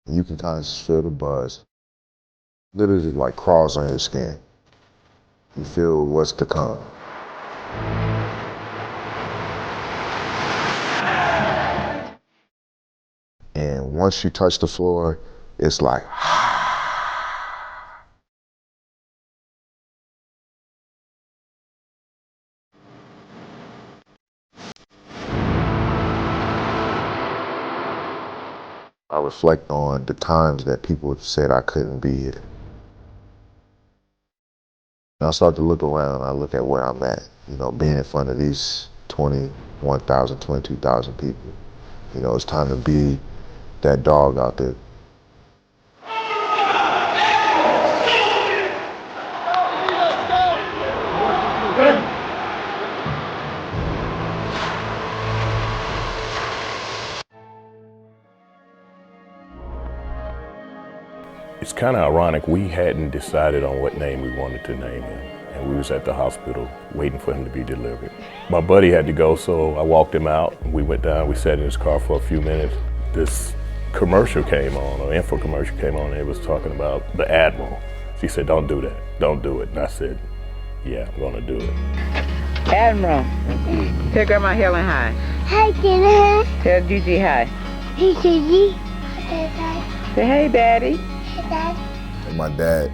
You can kind of feel the buzz. Literally like crawls on your skin. You feel what's to come. And once you touch the floor, it's like, I reflect on the times that people said I couldn't be here. And I start to look around, I look at where I'm at, being in front of these 21,000, 22,000 people. It's time to be that dog out there. It's kind of ironic, we hadn't decided on what name we wanted to name him, and we was at the hospital waiting for him to be delivered. My buddy had to go, so I walked him out. We went down, we sat in his car for a few minutes. This commercial came on, or info commercial came on, and it was talking about the Admiral. She said, don't do that, don't do it. And I said, yeah, I'm gonna do it. Admiral, tell Grandma Helen hi. Hi, Grandma. Tell Gigi hi. Hey, Gigi. Say hey, Daddy. And my dad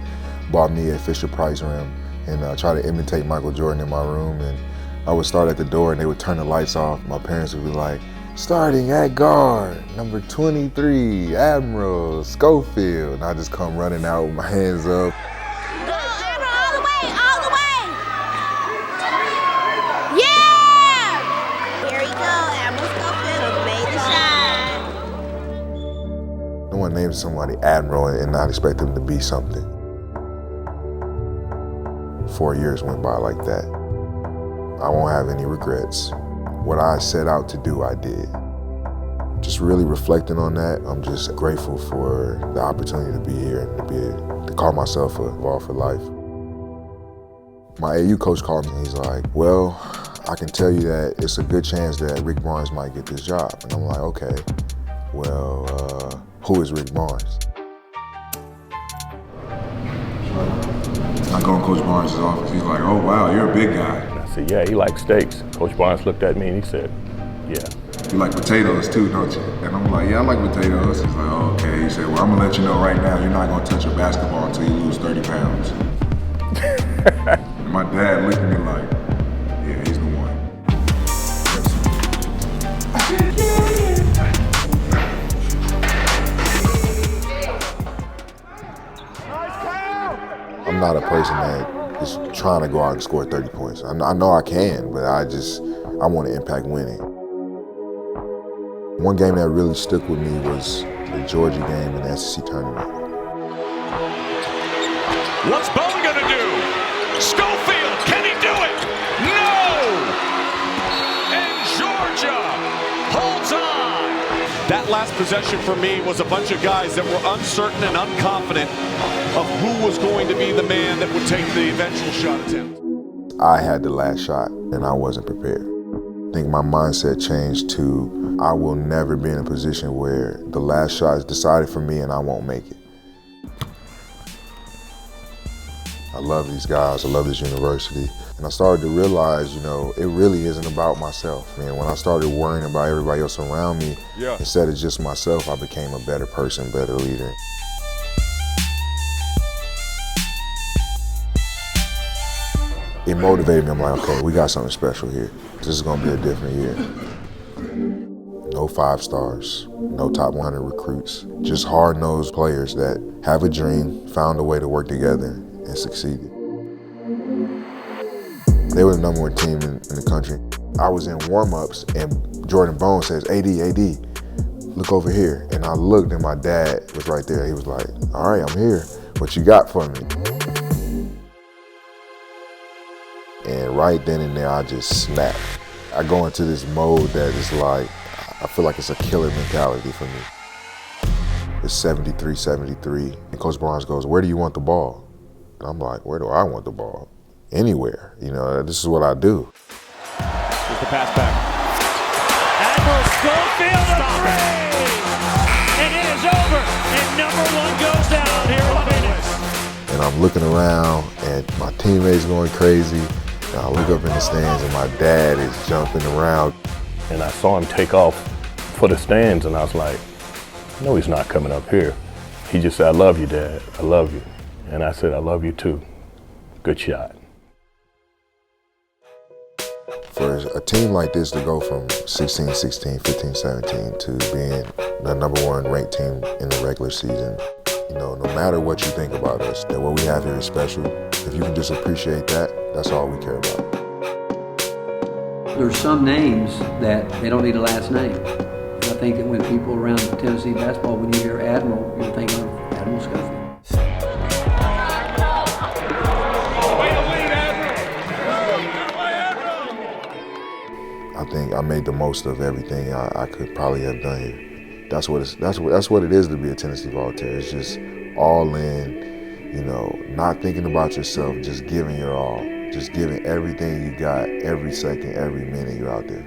bought me a Fisher-Price rim and tried to imitate Michael Jordan in my room. And I would start at the door and they would turn the lights off. My parents would be like, starting at guard, number 23, Admiral Schofield. And I just come running out with my hands up. Admiral, all the way, all the way. Yeah! Here we go, Admiral Schofield made the shot. No one names somebody Admiral and not expect them to be something. 4 years went by like that. I won't have any regrets. What I set out to do, I did. Just really reflecting on that, I'm just grateful for the opportunity to be here and to call myself a ball for life. My AU coach called me and he's like, well, I can tell you that it's a good chance that Rick Barnes might get this job. And I'm like, okay, well, who is Rick Barnes? I go in Coach Barnes' office, he's like, oh wow, you're a big guy. And I said, yeah, he likes steaks. Coach Barnes looked at me and he said, yeah. You like potatoes too, don't you? And I'm like, yeah, I like potatoes. He's like, oh, okay. He said, well, I'm gonna let you know right now, you're not gonna touch a basketball until you lose 30 pounds. And my dad looked at me like, yeah, he's the one. I'm not a person that is trying to go out and score 30 points. I know I can, but I want to impact winning. One game that really stuck with me was the Georgia game in the SEC tournament. What's Bone gonna do? Schofield, can he do it? No! And Georgia holds on. That last possession for me was a bunch of guys that were uncertain and unconfident of who was going to be the man that would take the eventual shot attempt. I had the last shot and I wasn't prepared. I think my mindset changed to, I will never be in a position where the last shot is decided for me and I won't make it. I love these guys, I love this university. And I started to realize, it really isn't about myself. Man, when I started worrying about everybody else around me, instead of just myself, I became a better person, better leader. It motivated me. I'm like, okay, we got something special here. This is gonna be a different year. No 5 stars, no top 100 recruits, just hard-nosed players that have a dream, found a way to work together, and succeeded. They were the #1 team in the country. I was in warm-ups and Jordan Bone says, AD, look over here. And I looked and my dad was right there. He was like, all right, I'm here. What you got for me? And right then and there, I just snapped. I go into this mode that is like, I feel like it's a killer mentality for me. It's 73-73, and Coach Barnes goes, where do you want the ball? And I'm like, where do I want the ball? Anywhere, this is what I do. Here's the pass back. Admiral Schofield, a three! It is over. I'm looking around and my teammates going crazy. And I look up in the stands and my dad is jumping around. And I saw him take off for the stands, and I was like, no, he's not coming up here. He just said, I love you, Dad, I love you. And I said, I love you too. Good shot. For a team like this to go from 16-16, 15-17 to being the #1 ranked team in the regular season, you know, no matter what you think about us, that what we have here is special. If you can just appreciate that, that's all we care about. There's some names that they don't need a last name. I think that when people around Tennessee basketball, when you hear Admiral, you're thinking of Admiral Schofield. I think I made the most of everything I could probably have done here. That's what it is to be a Tennessee Volunteer. It's just all in, you know, not thinking about yourself, just giving your all, just giving everything you got, every second, every minute you're out there.